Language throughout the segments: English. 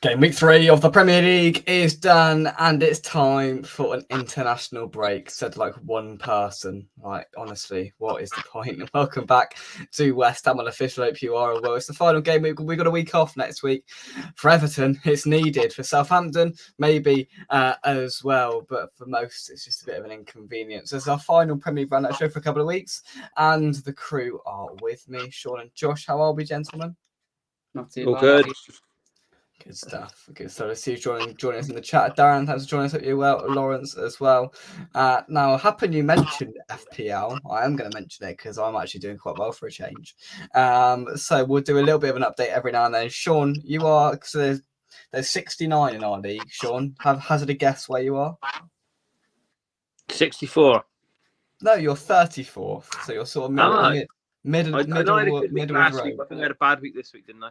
Game week 3 of the Premier League is done, and it's time for an international break, said like one person. Like, honestly, what is the point? Welcome back to West Ham on Official. Hope you are well. It's the final game week. We got a week off next week. For Everton, it's needed. For Southampton, maybe as well. But for most, it's just a bit of an inconvenience. It's our final Premier League run show for a couple of weeks, and the crew are with me. Sean and Josh, how are we, gentlemen? Not too All bad. good. Good stuff. Good stuff. I see you joining us in the chat. Darren, thanks for joining us. Hope you're well. Lawrence as well. Now, happen you mentioned FPL. I am going to mention it because I'm actually doing quite well for a change. So we'll do a little bit of an update every now and then. Sean, you are, so there's 69 in our league. Sean, hazard a guess where you are? 64. No, you're 34th. So you're sort of middle of the road. I think I had a bad week this week, didn't I?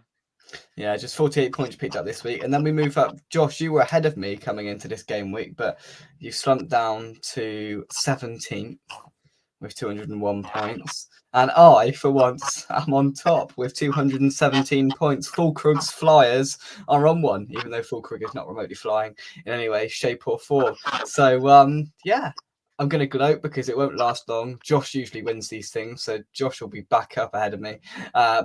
Yeah, just 48 points picked up this week. And then we move up. Josh, you were ahead of me coming into this game week, but you slumped down to 17th with 201 points. And I, for once, am on top with 217 points. Fulkrug's Flyers are on one, even though Fulkrug is not remotely flying in any way, shape or form. So, yeah. I'm going to gloat because it won't last long. Josh usually wins these things, so Josh will be back up ahead of me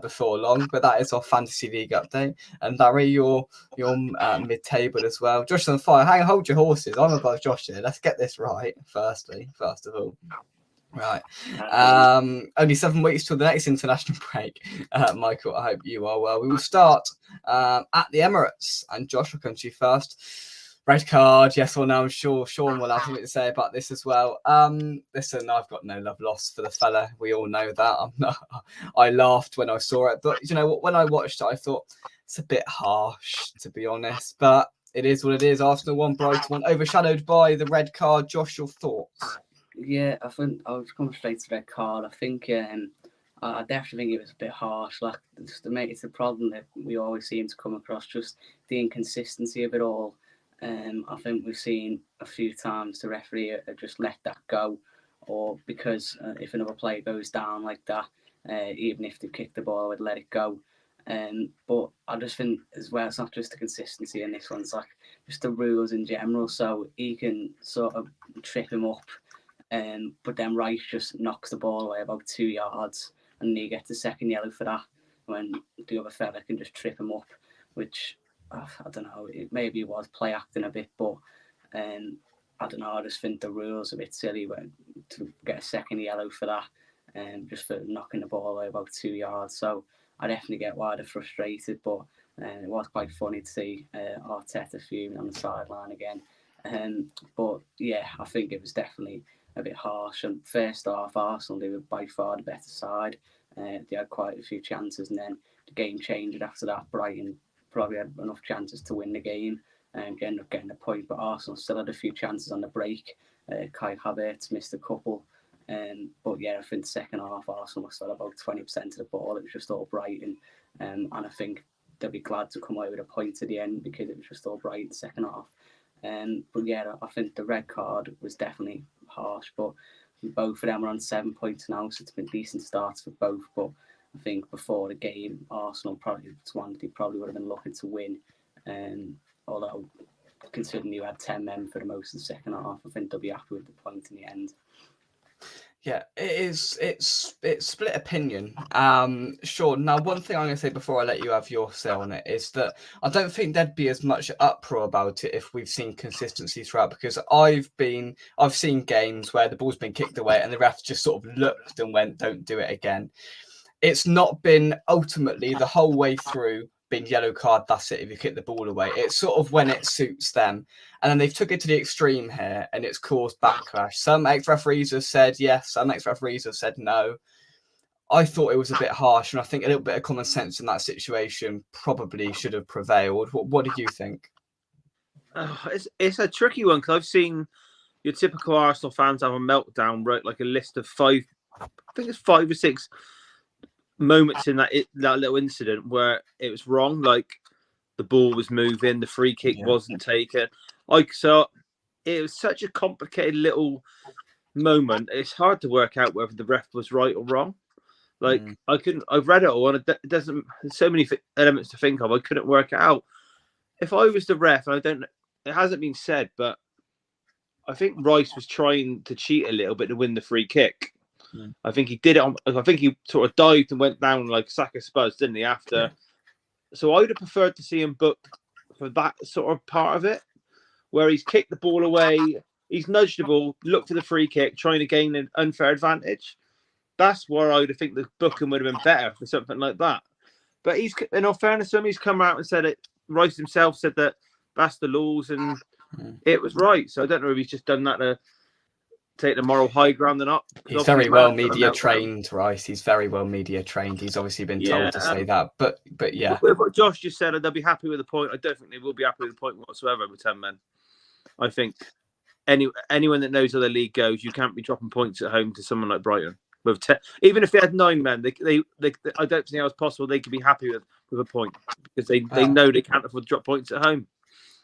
before long. But that is our Fantasy League update. And Larry, you're mid-table as well. Josh is on fire. Hang on, hold your horses. I'm above Josh here. Let's get this right, first of all. Right. Only 7 weeks till the next international break. Michael, I hope you are well. We will start at the Emirates. And Josh will come to you first. Red card, yes or no? I'm sure Sean will have something to say about this as well. Listen, I've got no love lost for the fella. We all know that. I laughed when I saw it, but you know what? When I watched it, I thought it's a bit harsh, to be honest. But it is what it is. Arsenal won, Brighton won, overshadowed by the red card. Josh, your thoughts? Yeah, I think I was coming straight to red card. I think I definitely think it was a bit harsh. Like, it's a problem that we always seem to come across, just the inconsistency of it all. I think we've seen a few times the referee just let that go, or because if another player goes down like that, even if they kick the ball, I would let it go. But I just think as well, it's not just the consistency in this one, it's like just the rules in general. So he can sort of trip him up, but then Rice just knocks the ball away about 2 yards, and he gets a second yellow for that, when the other fella can just trip him up, which I don't know, maybe it was play acting a bit, but I don't know, I just think the rules are a bit silly to get a second yellow for that, just for knocking the ball away about 2 yards. So I definitely get why they're frustrated, but it was quite funny to see Arteta fuming on the sideline again. But yeah, I think it was definitely a bit harsh. And first half, Arsenal, they were by far the better side. They had quite a few chances, and then the game changed after that. Brighton probably had enough chances to win the game and end up getting a point, but Arsenal still had a few chances on the break. Kai Havertz missed a couple, but yeah, I think second half Arsenal still about 20% of the ball. It was just all Brighton, and I think they'll be glad to come away with a point at the end because it was just all Brighton second half. But yeah, I think the red card was definitely harsh, but both of them are on 7 points now, so it's been decent starts for both. But I think before the game, Arsenal probably would have been looking to win. Although, considering you had 10 men for the most of the second half, I think they'll be happy with the point in the end. Yeah, it's split opinion. Sure. Now, one thing I'm going to say before I let you have your say on it is that I don't think there'd be as much uproar about it if we've seen consistency throughout, because I've seen games where the ball's been kicked away and the ref just sort of looked and went, "Don't do it again." It's not been ultimately the whole way through been yellow card, that's it, if you kick the ball away. It's sort of when it suits them. And then they've took it to the extreme here and it's caused backlash. Some ex-referees have said yes, some ex-referees have said no. I thought it was a bit harsh, and I think a little bit of common sense in that situation probably should have prevailed. What did you think? It's a tricky one, because I've seen your typical Arsenal fans have a meltdown, wrote like a list of 5 or 6 moments in that little incident where it was wrong, like the ball was moving, the free kick wasn't taken. So it was such a complicated little moment. It's hard to work out whether the ref was right or wrong. Like I've read it all, and it doesn't. There's so many elements to think of. I couldn't work it out. if I was the ref, and I don't, it hasn't been said, but I think Rice was trying to cheat a little bit to win the free kick. Mm. I think he did it I think he sort of dived and went down like a sack of spuds, didn't he? After, Yeah. So I would have preferred to see him booked for that sort of part of it, where he's kicked the ball away, he's nudged the ball, looked for the free kick, trying to gain an unfair advantage. That's where I would think the booking would have been better for something like that. But he's, in all fairness to him, he's come out and said it. Rice himself said that that's the laws and it was right. So I don't know if he's just done that to take the moral high ground or not. He's very well media trained, Rice. He's very well media trained. He's obviously been told to say that. But yeah. With what Josh just said, they'll be happy with the point. I don't think they will be happy with the point whatsoever with 10 men. I think anyone that knows how the league goes, you can't be dropping points at home to someone like Brighton. With 10, even if they had 9 men, they I don't think that was possible. They could be happy with a point because they know they can't afford to drop points at home.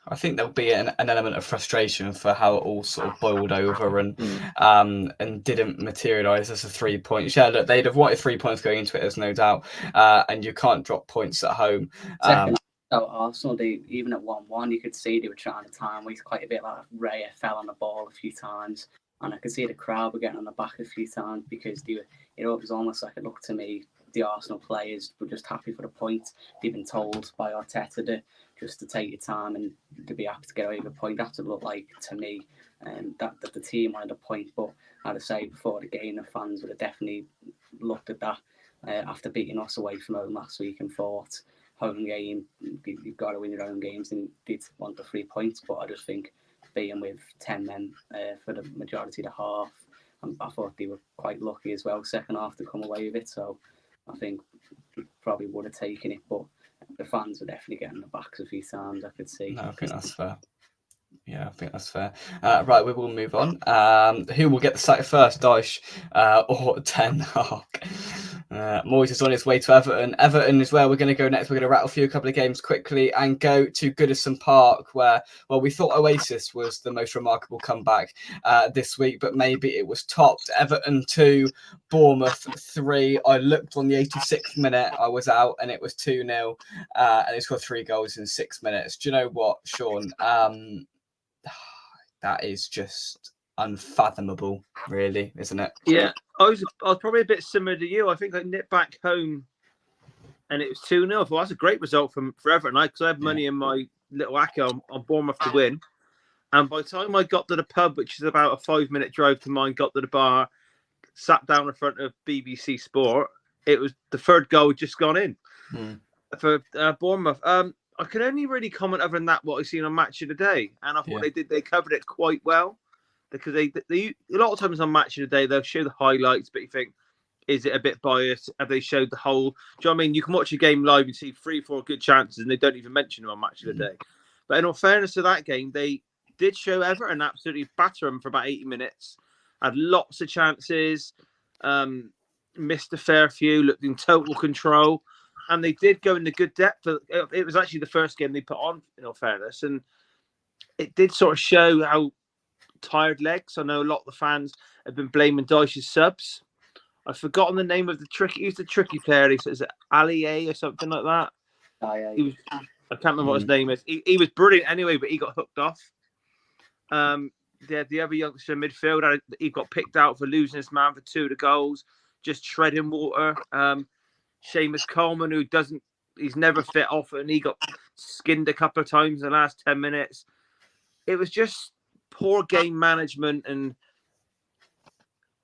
I think there'll be an element of frustration for how it all sort of boiled over and didn't materialise as a 3 point. Yeah, look, they'd have wanted 3 points going into it, there's no doubt. And you can't drop points at home. Arsenal, even at 1-1, you could see they were trying to time waste quite a bit. Like Raya fell on the ball a few times, and I could see the crowd were getting on the back a few times because it was almost like it looked to me the Arsenal players were just happy for the point. They've been told by Arteta just to take your time and to be happy to get away with a point. That's what it looked like to me, that the team wanted a point. But I'd say before the game, the fans would have definitely looked at that after beating us away from home last week and thought, home game, you've got to win your own games, and did want the 3 points. But I just think being with 10 men for the majority of the half, I thought they were quite lucky as well, second half, to come away with it. So I think probably would have taken it, but the fans were definitely getting the backs a few times, I could see. No, I think that's fair. Yeah, I think that's fair. Right, we will move on. Who will get the sack first, Dyche or Ten Hag? Moyes is on his way to Everton. Everton is where we're going to go next. We're going to rattle through a couple of games quickly and go to Goodison Park, where, well, we thought Oasis was the most remarkable comeback this week, but maybe it was topped. Everton 2, Bournemouth 3. I looked on the 86th minute. I was out, and it was 2-0, and they scored 3 goals in 6 minutes. Do you know what, Sean? That is just unfathomable, really, isn't it? Yeah, I was probably a bit similar to you. I think I nipped back home and it was 2-0. I thought that's a great result for Everton, because I had money in my little acca on Bournemouth to win. And by the time I got to the pub, which is about a 5-minute drive to mine, got to the bar, sat down in front of BBC Sport, it was the third goal had just gone in for Bournemouth. I can only really comment other than that what I've seen on Match of the Day, and I thought they covered it quite well, because they a lot of times on Match of the Day they'll show the highlights, but you think, is it a bit biased? Have they showed the whole? Do you know what I mean? You can watch a game live and see 3-4 good chances, and they don't even mention them on Match of the Day. But in all fairness to that game, they did show Everton absolutely batter them for about 80 minutes. Had lots of chances, missed a fair few, looked in total control. And they did go into good depth. It was actually the first game they put on, in all fairness. And it did sort of show how tired legs. I know a lot of the fans have been blaming Dyche's subs. I've forgotten the name of the tricky player. Is it Ali A or something like that? I can't remember what his name is. He was brilliant anyway, but he got hooked off. The other youngster in midfield, he got picked out for losing his man for 2 of the goals, just treading water. Seamus Coleman, he's never fit off, and he got skinned a couple of times in the last 10 minutes. It was just poor game management, and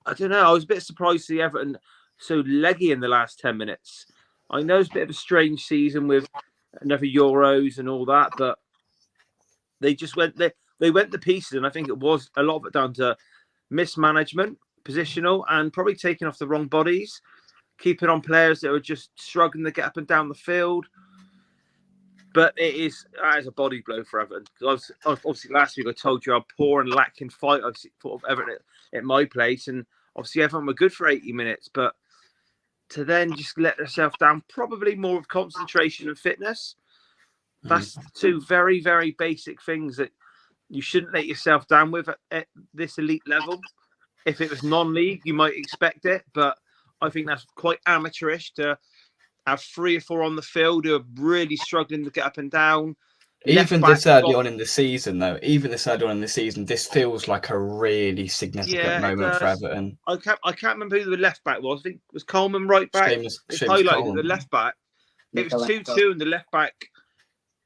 I don't know. I was a bit surprised to see Everton so leggy in the last 10 minutes. I know it's a bit of a strange season with another Euros and all that, but they just went to pieces, and I think it was a lot of it down to mismanagement, positional, and probably taking off the wrong bodies. Keeping on players that are just struggling to get up and down the field. But that is a body blow for Everton. Because obviously last week I told you how poor and lacking fight I thought of Everton at my place. And obviously Everton were good for 80 minutes. But to then just let themselves down, probably more of concentration and fitness. That's 2 very, very basic things that you shouldn't let yourself down with at this elite level. If it was non-league, you might expect it. But I think that's quite amateurish to have 3 or 4 on the field who are really struggling to get up and down. Even back this early got- on in the season, though, this feels like a really significant Yeah, it moment for does. Everton. I can't remember who the left back was. I think it was Coleman right back. Seamus It's highlighted that Coleman. the left back. It was 2-2, and the left back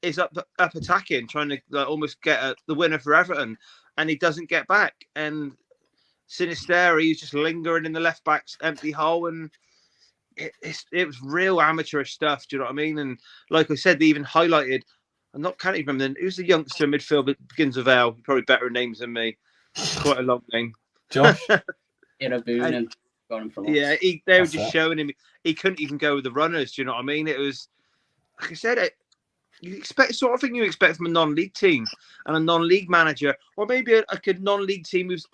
is up attacking, trying to almost get the winner for Everton, and he doesn't get back. And Sinisterra, he's just lingering in the left back's empty hole, and it was real amateurish stuff. Do you know what I mean? And like I said, they even highlighted. Can't even remember who's the youngster in midfield that begins with L. Probably better names than me. Quite a long name. Josh. Irabunen got him from us. Yeah, they were just showing him he couldn't even go with the runners. Do you know what I mean? It was, like I said, you expect sort of thing you expect from a non-league team and a non-league manager, or maybe a non-league team who's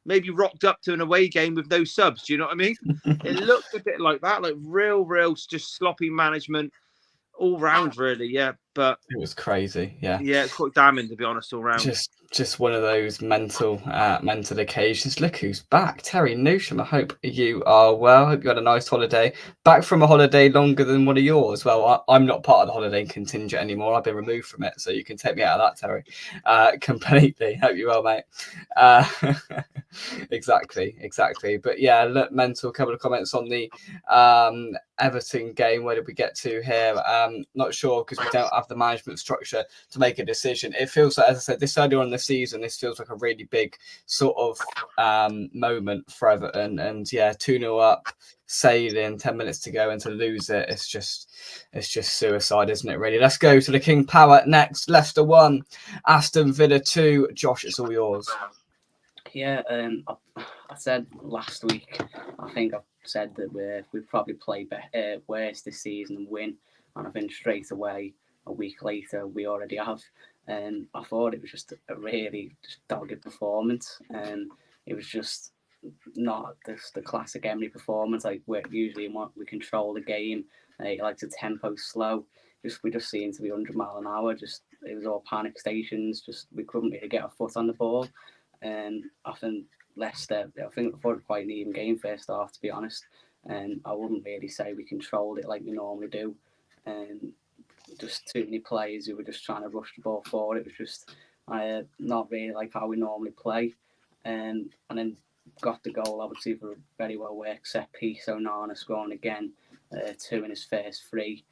maybe rocked up to an away game with no subs. Do you know what I mean? It looked a bit like that, like real, just sloppy management all round, really. Yeah, but it was crazy. Yeah, it's quite damning, to be honest, all round. Just one of those mental occasions. Look who's back, Terry Newsham. I hope you are well. Hope you had a nice holiday. Back from a holiday longer than one of yours. Well, I'm not part of the holiday contingent anymore. I've been removed from it, so you can take me out of that, Terry. Completely. Hope you're well, mate. Exactly. But yeah, look, mental. Couple of comments on the Everton game. Where did we get to here? Not sure, because we don't have the management structure to make a decision. It feels like, as I said, this early on in the season, this feels like a really big sort of moment for Everton. And yeah, 2-0 up, sailing, 10 minutes to go, and to lose it, it's just suicide, isn't it, really? Let's go to the King Power next. Leicester 1, Aston Villa 2. Josh, it's all yours. Yeah, I said last week, I think I've said that we probably play worse this season and win, and I think straight away, a week later, we already have. And I thought it was just a really dogged performance, and it was just not the classic Emery performance. Like we control the game, like the tempo slow. We just seemed to be 100 mile an hour. It was all panic stations. We couldn't really get our foot on the ball. And I think Leicester, I thought it was quite an even game first half, to be honest. And I wouldn't really say we controlled it like we normally do. And just too many players who were just trying to rush the ball forward. It was just not really like how we normally play. And then got the goal, obviously, for a very well worked set piece. Onana scoring again, 2 in his first 3.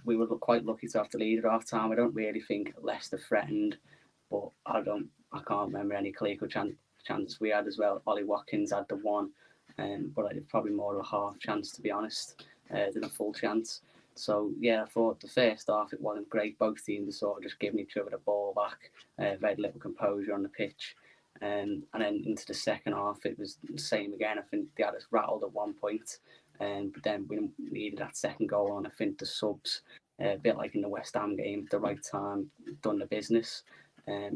We were quite lucky to have the lead at half time. I don't really think Leicester threatened, but I can't remember any clear chances we had as well. Ollie Watkins had the one, but it's probably more of a half chance, to be honest, than a full chance. So yeah, I thought the first half it wasn't great. Both teams were sort of just giving each other the ball back, very little composure on the pitch. And then into the second half, it was the same again. I think they had us rattled at one point, but then we needed that second goal, and I think the subs, a bit like in the West Ham game, at the right time, done the business.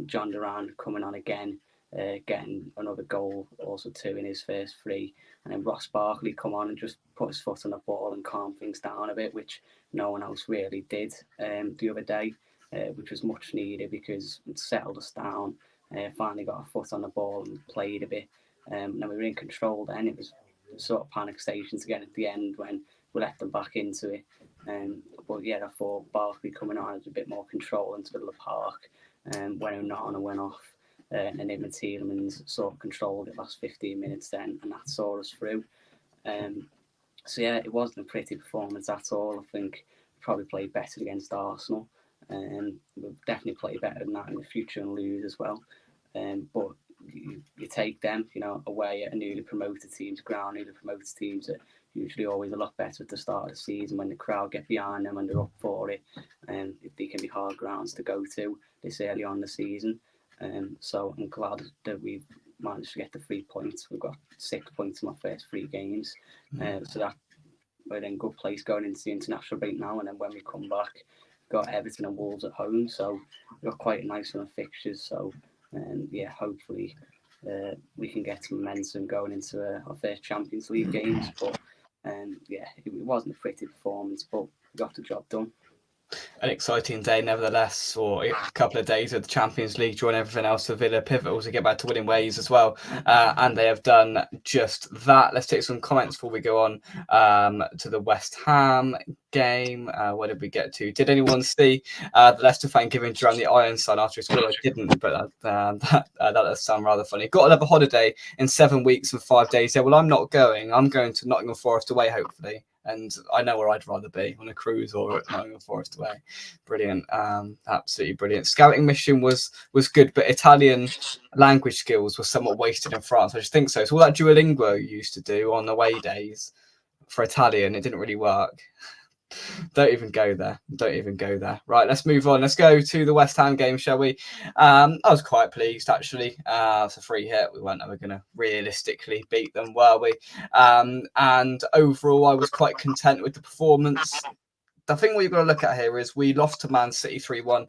John Duran coming on again, getting another goal, also 2 in his first 3. And then Ross Barkley come on and just put his foot on the ball and calm things down a bit, which no one else really did the other day, which was much needed because it settled us down. Finally got our foot on the ball and played a bit. And then we were in control then. It was sort of panic stations again at the end when we let them back into it. But yeah, I thought Barkley coming on had a bit more control into the middle of the park. When Onana went off, and then even Tielemans sort of controlled it last 15 minutes then, and that saw us through. So yeah, it wasn't a pretty performance at all. I think we probably played better against Arsenal, and we'll definitely play better than that in the future and lose as well. But you take them, away at a newly promoted team's ground. Newly promoted teams are usually always a lot better at the start of the season when the crowd get behind them and they're up for it, and they can be hard grounds to go to this early on in the season. So I'm glad that we've managed to get the 3 points. We've got 6 points in our first 3 games, so that we're in a good place going into the international break now. And then when we come back, we've got Everton and Wolves at home, so we've got quite a nice run of fixtures. So yeah, hopefully we can get some momentum going into our first Champions League games. But yeah, it wasn't a pretty performance, but we got the job done. An exciting day, nevertheless, or a couple of days of the Champions League draw and everything else for Villa. Pivotal to get back to winning ways as well, and they have done just that. Let's take some comments before we go on to the West Ham game. Where did we get to? Did anyone see the Leicester fan giving Duran the iron sign after his goal? I didn't, but that does sound rather funny. Got another holiday in 7 weeks and 5 days. Yeah, well, I'm not going. I'm going to Nottingham Forest away, hopefully. And I know where I'd rather be, on a cruise or at Nottingham Forest away. Brilliant, absolutely brilliant. Scouting mission was good, but Italian language skills were somewhat wasted in France. I just think so. So all that Duolingo you used to do on away days for Italian, it didn't really work. Don't even go there. Don't even go there. Right, let's move on. Let's go to the West Ham game, shall we? I was quite pleased, actually. It's a free hit. We weren't ever going to realistically beat them, were we? And overall, I was quite content with the performance. The thing we've got to look at here is we lost to Man City 3-1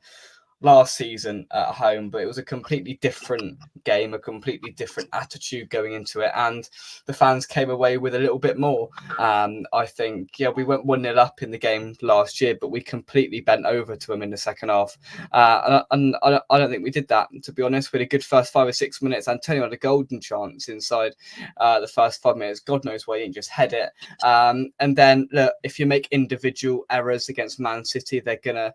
last season at home, but it was a completely different game, a completely different attitude going into it, and the fans came away with a little bit more. I think, we went 1-0 up in the game last year, but we completely bent over to them in the second half, and I don't think we did that, to be honest. We had a good first 5 or 6 minutes. Antonio had a golden chance inside the first 5 minutes. God knows why he didn't just head it. And then, look, if you make individual errors against Man City, they're gonna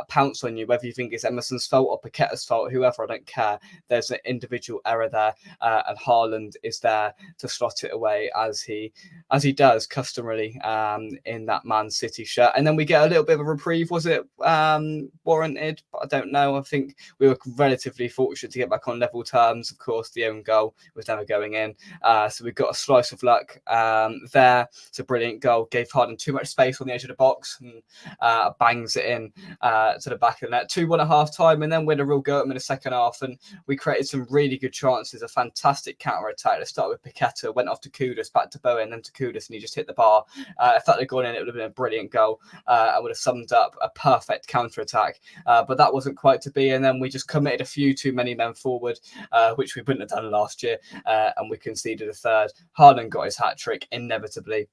pounce on you, whether you think it's Emerson's fault or Paqueta's fault, whoever, I don't care. There's an individual error there, and Haaland is there to slot it away as he does customarily in that Man City shirt. And then we get a little bit of a reprieve. Was it warranted? I don't know. I think we were relatively fortunate to get back on level terms. Of course, the own goal was never going in, so we got a slice of luck there. It's a brilliant goal. Gave Haaland too much space on the edge of the box and bangs it in to the back of the net. 2-1 at half time, and then we had a real go at them in the second half, and we created some really good chances. A fantastic counter attack that started with Paqueta, went off to Kudus, back to Bowen, then to Kudus, and he just hit the bar. If that had gone in, it would have been a brilliant goal. I would have summed up a perfect counter attack, but that wasn't quite to be. And then we just committed a few too many men forward, which we wouldn't have done last year, and we conceded a third. Haaland got his hat trick inevitably.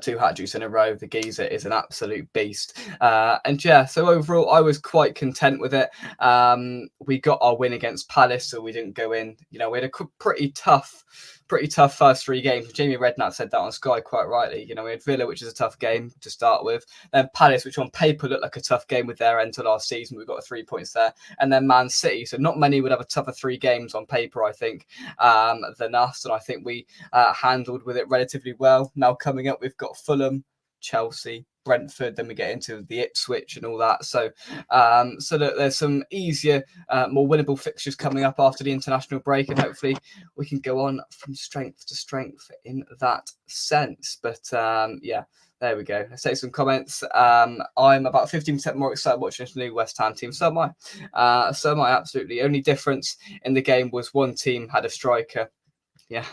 2 hat-tricks in a row. The geezer is an absolute beast. And yeah, so overall, I was quite content with it. We got our win against Palace, so we didn't go in. We had a pretty tough first 3 games. Jamie Redknapp said that on Sky quite rightly. We had Villa, which is a tough game to start with. Then Palace, which on paper looked like a tough game with their end to last season. We got 3 points there. And then Man City. So not many would have a tougher 3 games on paper, I think, than us. And I think we handled with it relatively well. Now coming up, we've got Fulham, Chelsea, Brentford, then we get into the Ipswich and all that. So that there's some easier, more winnable fixtures coming up after the international break, and hopefully we can go on from strength to strength in that sense. But yeah, there we go. Let's take some comments. I'm about 15% more excited watching this new West Ham team. So am I. Absolutely. Only difference in the game was one team had a striker. Yeah,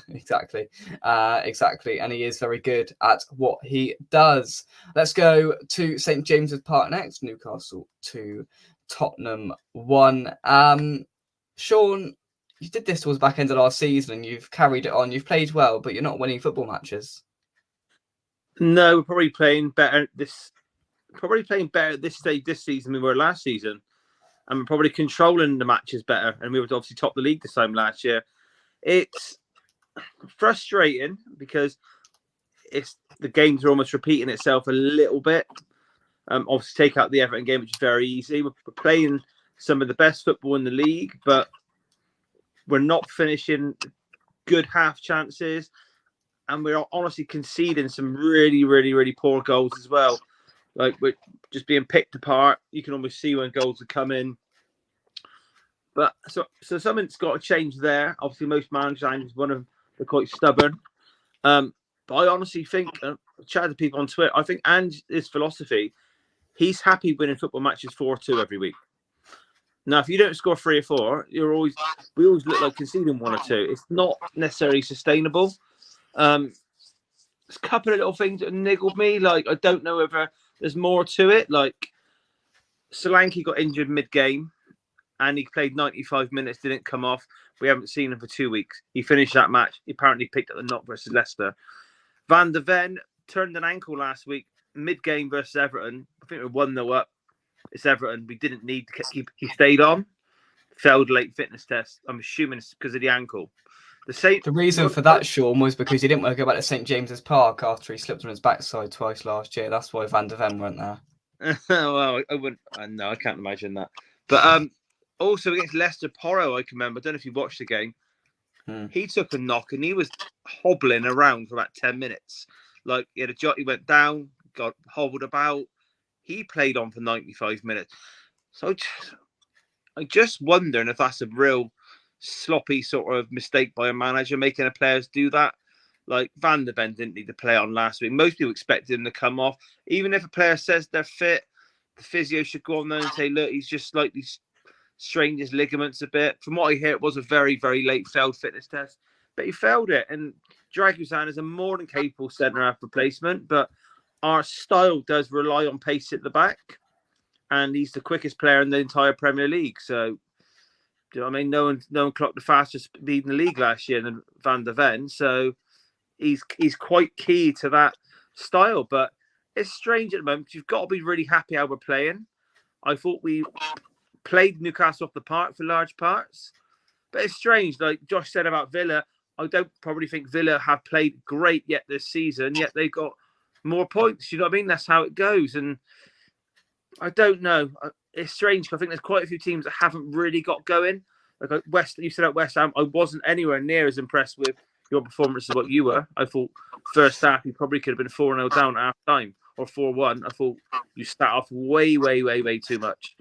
exactly. And he is very good at what he does. Let's go to St. James's Park next. Newcastle 2, Tottenham 1. Sean, you did this towards the back end of last season and you've carried it on. You've played well, but you're not winning football matches. No, we're probably playing better at this stage this season than we were last season. And we're probably controlling the matches better. And we were obviously top the league this time last year. It's frustrating because the games are almost repeating itself a little bit. Obviously, take out the Everton game, which is very easy. We're playing some of the best football in the league, but we're not finishing good half chances, and we're honestly conceding some really, really, really poor goals as well. Like, we're just being picked apart. You can almost see when goals are coming. But so something's got to change there. Obviously, most managers, one of them, they're quite stubborn. But I honestly think, chatting to people on Twitter, I think Ange's philosophy, he's happy winning football matches 4-2 every week. Now, if you don't score 3 or 4, we always look like conceding 1 or 2. It's not necessarily sustainable. There's a couple of little things that niggled me. Like, I don't know whether there's more to it. Like, Solanke got injured mid-game. And he played 95 minutes, didn't come off. We haven't seen him for 2 weeks. He finished that match. He apparently picked up the knock versus Leicester. Van der Ven turned an ankle last week. mid-game versus Everton. I think we're 1-0 up. It's Everton. We didn't need to keep. He stayed on. Failed late fitness test. I'm assuming it's because of the ankle. The reason for that, Sean, was because he didn't want to go back to St James's Park after he slipped on his backside twice last year. That's why Van der Ven went there. Well, I wouldn't. No, I can't imagine that. But also against Leicester, Porro, I can remember. I don't know if you watched the game. He took a knock and he was hobbling around for about 10 minutes. Like he had a jot, he went down, got hobbled about. He played on for 95 minutes. So I just wondering if that's a real sloppy sort of mistake by a manager making the players do that. Like Van der Ven didn't need to play on last week. Most people expected him to come off. Even if a player says they're fit, the physio should go on there and say, look, he's just slightly strained his ligaments a bit. From what I hear, it was a very, very late failed fitness test, but he failed it. And Dragusan is a more than capable centre-half replacement, but our style does rely on pace at the back, and he's the quickest player in the entire Premier League. So, do you know what I mean? No one clocked the fastest speed in the league last year than Van der Ven. So he's quite key to that style. But it's strange at the moment because you've got to be really happy how we're playing. I thought we played Newcastle off the park for large parts, but it's strange. Like Josh said about Villa, I don't probably think Villa have played great yet this season, yet they got more points. You know what I mean? That's how it goes. And I don't know. It's strange because I think there's quite a few teams that haven't really got going. Like you said at West Ham, I wasn't anywhere near as impressed with your performance as what you were. I thought first half you probably could have been 4-0 down at half time or 4-1. I thought you sat off way, way, way, way too much.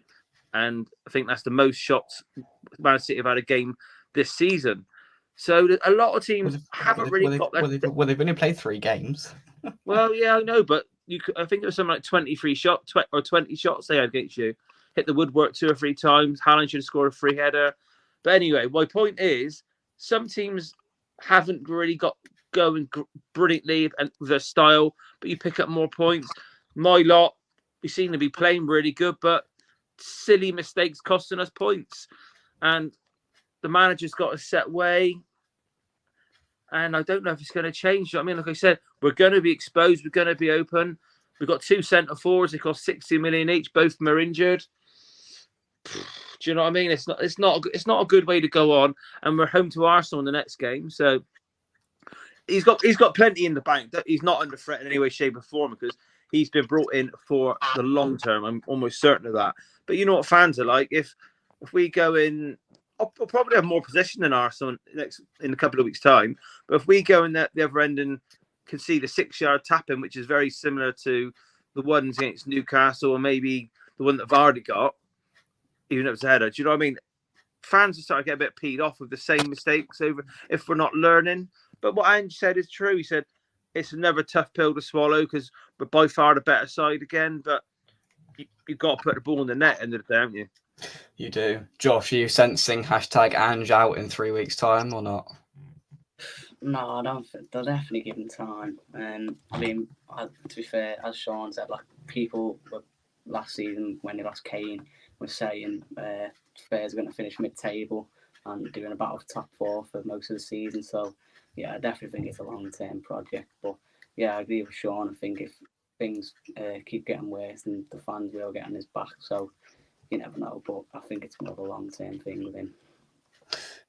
And I think that's the most shots Man City have had a game this season. So a lot of teams haven't really got that. Well, they've only played 3 games. Well, yeah, I know, but I think it was something like 23 shots or 20 shots they had against you. Hit the woodwork 2 or 3 times. Haaland should have scored a free header. But anyway, my point is, some teams haven't really got going brilliantly and with their style, but you pick up more points. My lot, we seem to be playing really good, but silly mistakes costing us points. And the manager's got a set way. And I don't know if it's going to change. I mean, like I said, we're going to be exposed. We're going to be open. We've got 2 centre forwards. They cost 60 million each. Both of them are injured. Do you know what I mean? It's not a good way to go on. And we're home to Arsenal in the next game. So he's got plenty in the bank. He's not under threat in any way, shape, or form because he's been brought in for the long term. I'm almost certain of that. But you know what fans are like. If we go in. I'll probably have more possession than Arsenal in a couple of weeks' time. But if we go in the other end and concede a 6-yard tap-in, which is very similar to the ones against Newcastle or maybe the one that Vardy got, even if it's a header, do you know what I mean? Fans are starting to get a bit peed off with the same mistakes over if we're not learning. But what Ange said is true. He said it's another tough pill to swallow because we're by far the better side again. But you've got to put the ball in the net end of the day, haven't you? You do. Josh, are you sensing #Ange out in 3 weeks' time or not? No, I don't think they'll definitely give him time. I mean, to be fair, as Sean said, like people were last season when they lost Kane were saying Spurs are going to finish mid-table and doing about top 4 for most of the season. So yeah, I definitely think it's a long-term project. But yeah, I agree with Sean. I think if things keep getting worse, then the fans will get on his back. So you never know, but I think it's more of a long-term thing with him.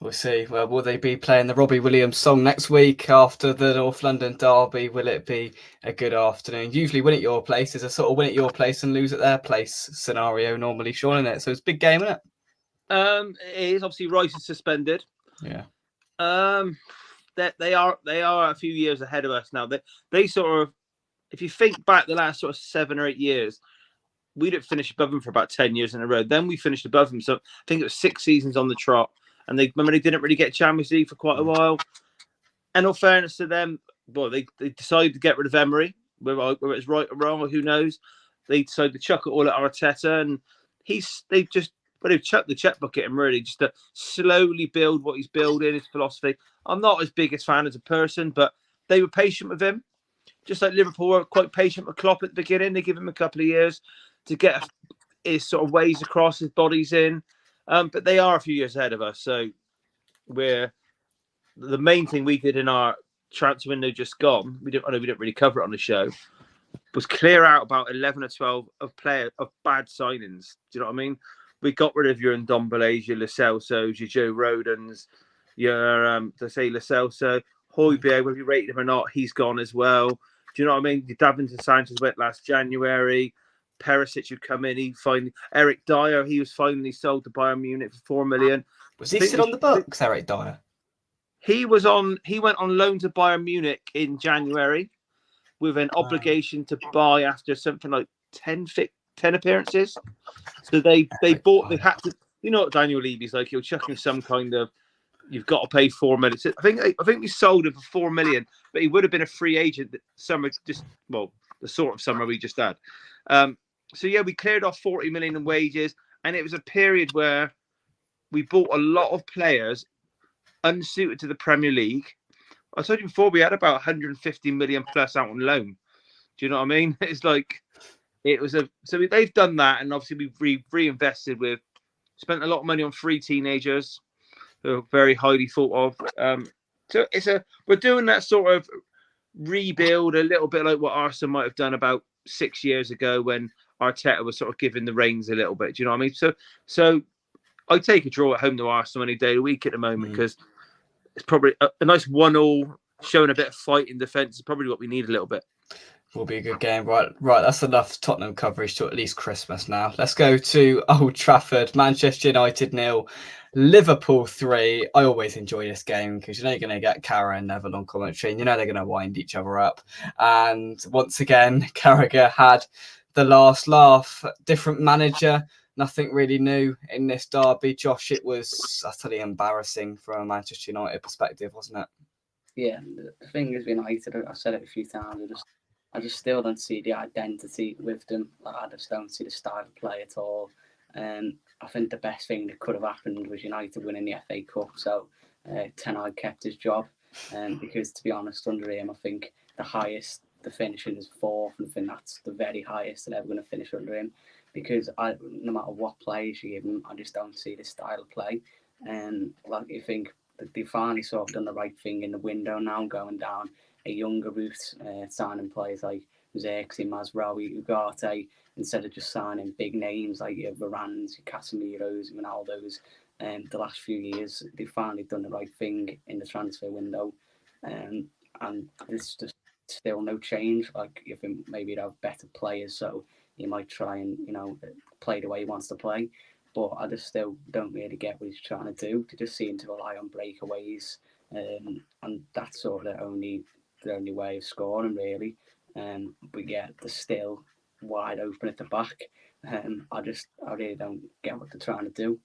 We'll see. Well, will they be playing the Robbie Williams song next week after the North London derby? Will it be a good afternoon? Usually win at your place is a sort of win at your place and lose at their place scenario normally, Sean, isn't it? So it's a big game, isn't it? It is. Obviously, Rice is suspended. Yeah. They are a few years ahead of us now. They sort of, if you think back the last sort of 7 or 8 years, we didn't finish above them for about 10 years in a row. Then we finished above them. So I think it was 6 seasons on the trot. And they didn't really get Champions League for quite a while. And in fairness to them, well, they decided to get rid of Emery, whether it's right or wrong or who knows. They decided to chuck it all at Arteta. And they've chucked the checkbook at him really, just to slowly build what he's building, his philosophy. I'm not his biggest fan as a person, but they were patient with him. Just like Liverpool were quite patient with Klopp at the beginning. They give him a couple of years to get his sort of ways across, his bodies in. But they are a few years ahead of us. So the main thing we did in our transfer window just gone. We didn't really cover it on the show. was clear out about 11 or 12 of bad signings. Do you know what I mean? We got rid of your Ndombele, your Lo Celsos, your Joe Rodens, your Lo Celso, Højbjerg, whether you rate him or not, he's gone as well. Do you know what I mean? Davinson Sanchez went last January. Perisic would come in. Eric Dyer, he was finally sold to Bayern Munich for 4 million. Was he still on the books, Eric Dyer? He went on loan to Bayern Munich in January with an obligation to buy after something like 10 appearances. So they had to, you know what Daniel Levy's like, he'll chuck him some kind of, you've got to pay 4 million. I think we sold him for 4 million, but he would have been a free agent that summer, the sort of summer we just had. So yeah, we cleared off 40 million in wages, and it was a period where we bought a lot of players unsuited to the Premier League. I told you before, we had about 150 million plus out on loan. Do you know what I mean? It's like, they've done that, and obviously we've reinvested spent a lot of money on 3 teenagers who are very highly thought of. So we're doing that sort of rebuild a little bit like what Arsenal might have done about 6 years ago when Arteta was sort of giving the reins a little bit. Do you know what I mean? So I take a draw at home to Arsenal any day of the week at the moment because it's probably a nice 1-1, showing a bit of fight in defence is probably what we need a little bit. Will be a good game. Right, that's enough Tottenham coverage to at least Christmas now. Let's go to Old Trafford. Manchester United 0, Liverpool 3. I always enjoy this game because you know you're going to get Carragher and Neville on commentary, and you know they're going to wind each other up. And once again, Carragher had the last laugh. Different manager, nothing really new in this derby. Josh, it was utterly embarrassing from a Manchester United perspective, wasn't it? Yeah, the thing is, United, I've said it a few times, I just still don't see the identity with them. I just don't see the style of play at all. I think the best thing that could have happened was United winning the FA Cup. So Ten Hag kept his job. Because to be honest, under him, I think the finishing is 4th, and I think that's the very highest they're ever going to finish under him. Because no matter what players you give him, I just don't see the style of play. Like you think that they finally sort of done the right thing in the window now, going down a younger route, signing players like Xerxes, Mazraoui, Ugarte, instead of just signing big names like your Varans, your Casemiros, Ronaldos. The last few years, they've finally done the right thing in the transfer window. And there's just still no change. Like, you think maybe you'd have better players, so he might try and, play the way he wants to play. But I just still don't really get what he's trying to do. They just seem to rely on breakaways. And that's sort of the only way of scoring, really. But yeah, they're still wide open at the back. I really don't get what they're trying to do.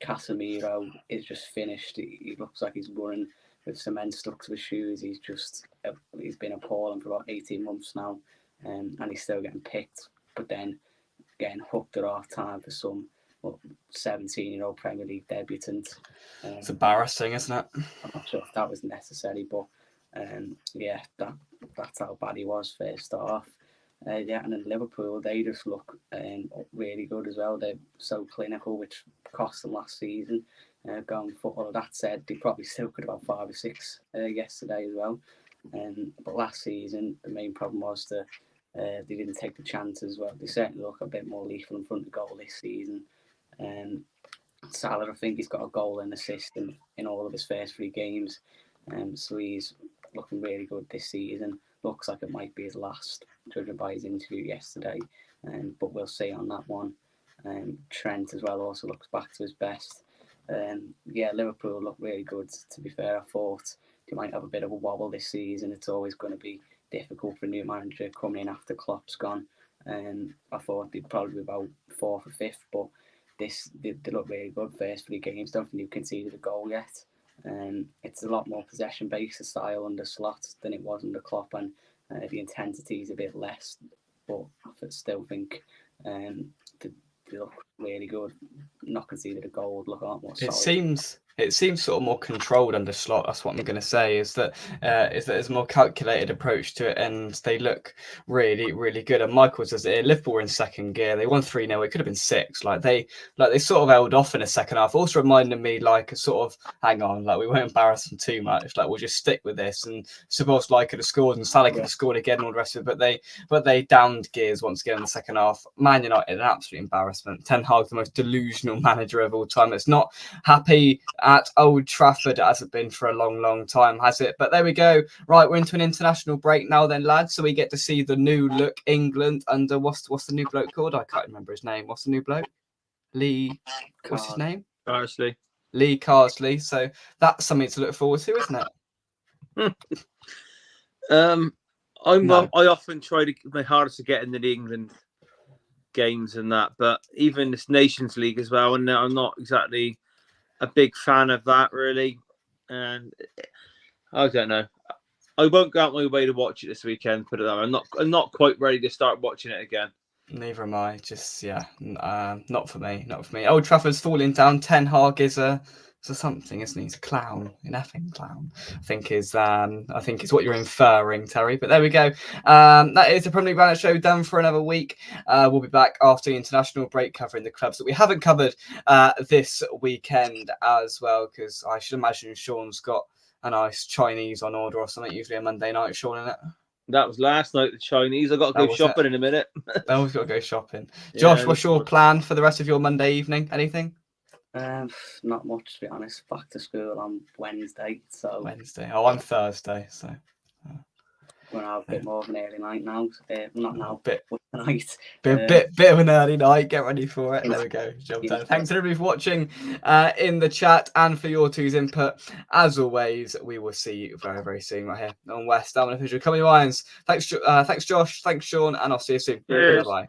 Casemiro is just finished. He looks like he's running with cement stuck to his shoes. He's been appalling for about 18 months now, and he's still getting picked. But then getting hooked at half time for some 17-year-old Premier League debutant. It's embarrassing, isn't it? I'm not sure if that was necessary, but that's how bad he was first off. And then Liverpool, they just look really good as well. They're so clinical, which cost them last season. Going football. That said, they probably still could have had 5 or 6 yesterday as well. But last season, the main problem was that they didn't take the chances. Well, they certainly look a bit more lethal in front of goal this season. Salah, I think he's got a goal and assist in all of his first 3 games. So he's looking really good this season. Looks like it might be his last, judging by his interview yesterday. But we'll see on that one. Trent as well also looks back to his best. Liverpool look really good, to be fair. I thought they might have a bit of a wobble this season. It's always going to be difficult for a new manager coming in after Klopp's gone. I thought they'd probably be about 4th or 5th, but they look really good first 3 games. Don't think they've conceded a goal yet. It's a lot more possession-based style under Slot than it was under Klopp, and the intensity is a bit less. But I still think they look really good. Not conceded a goal. Look a lot more solid. It seems sort of more controlled under Slot. That's what I'm going to say. Is that there's a more calculated approach to it, and they look really, really good. And Michael says that Liverpool were in second gear. They won 3-0. It could have been 6. They sort of held off in the second half. Also reminded me like a sort of hang on, like we won't embarrass them too much. Like we'll just stick with this. And suppose like could have scored and Salah could have scored again and all the rest of it. But they downed gears once again in the second half. Man United, an absolute embarrassment. Ten Hag, the most delusional manager of all time. It's not happy at Old Trafford. It hasn't been for a long, long time, has it? But there we go. Right, we're into an international break now then, lads. So we get to see the new look England under, what's the new bloke called? I can't remember his name. What's the new bloke? Lee, what's his name? Carsley. Lee Carsley. So that's something to look forward to, isn't it? I often try to my hardest to get into the England games and that, but even this Nations League as well, and I'm not exactly a big fan of that really, and I don't know. I won't go out my way to watch it this weekend. Put it that way. I'm not quite ready to start watching it again. Neither am I. Just not for me. Not for me. Old Trafford's falling down. Ten Hag is something, isn't he? He's a clown, an effing clown. I think is what you're inferring, Terry. But there we go. That is the Premier League Roundup show done for another week. We'll be back after the international break covering the clubs that we haven't covered this weekend as well, because I should imagine Sean's got a nice Chinese on order or something. Usually a Monday night, Sean, isn't it? That was last night, the Chinese. I got to go shopping in a minute. Always got to go shopping. Josh, what's your plan for the rest of your Monday evening? Anything? Not much, to be honest. Back to school on Wednesday. So Wednesday. Oh, I'm Thursday. So we're gonna have a bit more of an early night now. Not now, bit tonight. Bit of an early night. Get ready for it. There we go. Job done. Thanks everybody for watching in the chat and for your two's input. As always, we will see you very, very soon right here on West Ham Official. Come on, Lions. Thanks, Josh. Thanks, Sean, and I'll see you soon. Bye bye.